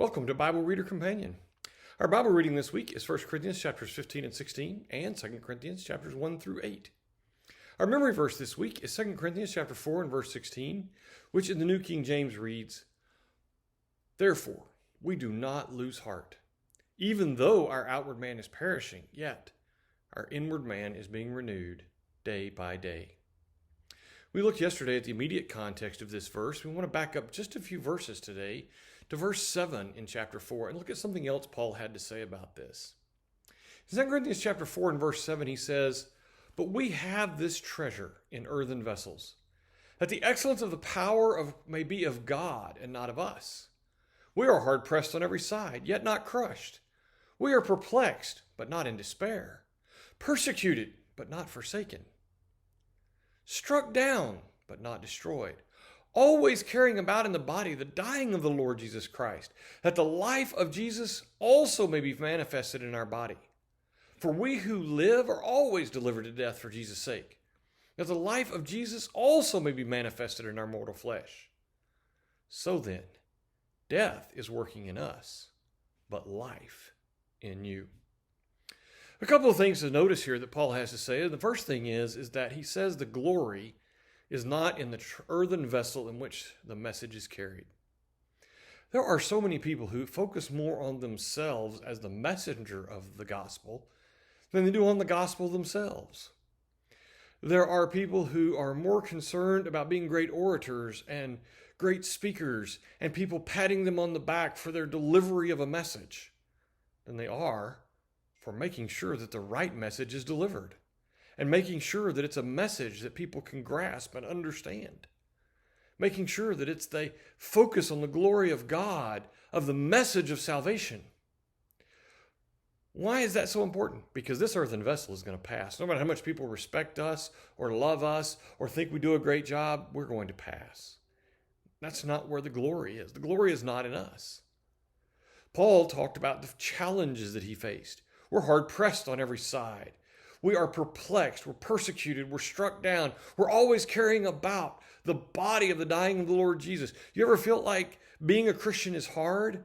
Welcome to Bible Reader Companion. Our Bible reading this week is 1 Corinthians chapters 15 and 16 and 2 Corinthians chapters 1 through 8. Our memory verse this week is 2 Corinthians chapter 4 and verse 16, which in the New King James reads, "Therefore, we do not lose heart. Even though our outward man is perishing, yet our inward man is being renewed day by day." We looked yesterday at the immediate context of this verse. We want to back up just a few verses today to verse 7 in chapter 4 and look at something else Paul had to say about this. In 2 Corinthians chapter 4 and verse 7, he says, "But we have this treasure in earthen vessels, that the excellence of the power may be of God and not of us. We are hard pressed on every side, yet not crushed. We are perplexed, but not in despair. Persecuted, but not forsaken. Struck down, but not destroyed. Always carrying about in the body the dying of the Lord Jesus Christ, that the life of Jesus also may be manifested in our body. For we who live are always delivered to death for Jesus' sake, that the life of Jesus also may be manifested in our mortal flesh. So then, death is working in us, but life in you." A couple of things to notice here that Paul has to say. The first thing is that he says the glory is not in the earthen vessel in which the message is carried. There are so many people who focus more on themselves as the messenger of the gospel than they do on the gospel themselves. There are people who are more concerned about being great orators and great speakers and people patting them on the back for their delivery of a message than they are for making sure that the right message is delivered and making sure that it's a message that people can grasp and understand. Making sure that they focus on the glory of God, of the message of salvation. Why is that so important? Because this earthen vessel is going to pass. No matter how much people respect us or love us or think we do a great job, we're going to pass. That's not where the glory is. The glory is not in us. Paul talked about the challenges that he faced. We're hard pressed on every side. We are perplexed. We're persecuted. We're struck down. We're always carrying about the body of the dying of the Lord Jesus. You ever feel like being a Christian is hard?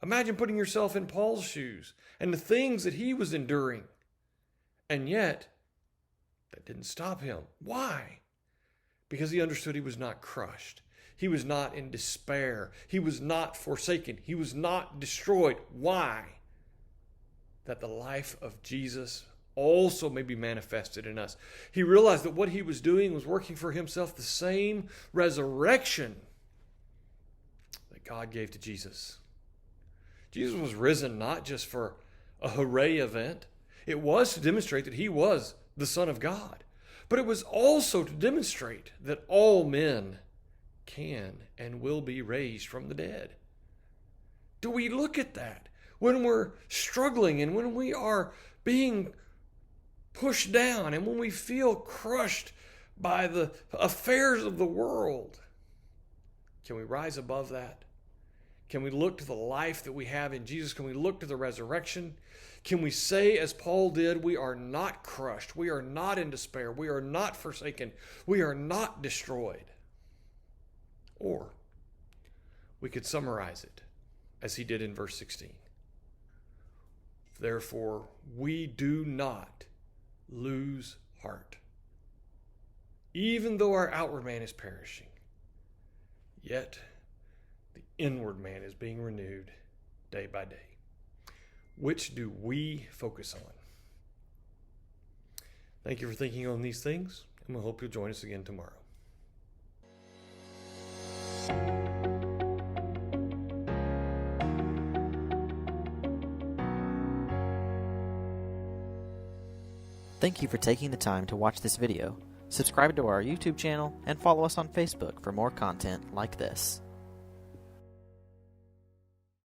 Imagine putting yourself in Paul's shoes and the things that he was enduring. And yet, that didn't stop him. Why? Because he understood he was not crushed. He was not in despair. He was not forsaken. He was not destroyed. Why? That the life of Jesus also may be manifested in us. He realized that what he was doing was working for himself the same resurrection that God gave to Jesus. Jesus was risen not just for a hooray event. It was to demonstrate that he was the Son of God. But it was also to demonstrate that all men can and will be raised from the dead. Do we look at that when we're struggling and when we are being pushed down and when we feel crushed by the affairs of the world? Can we rise above that? Can we look to the life that we have in Jesus? Can we look to the resurrection? Can we say, as Paul did, we are not crushed. We are not in despair. We are not forsaken. We are not destroyed. Or we could summarize it as he did in verse 16. Therefore, we do not lose heart. Even though our outward man is perishing, yet the inward man is being renewed day by day. Which do we focus on? Thank you for thinking on these things, and we hope you'll join us again tomorrow. Thank you for taking the time to watch this video. Subscribe to our YouTube channel and follow us on Facebook for more content like this.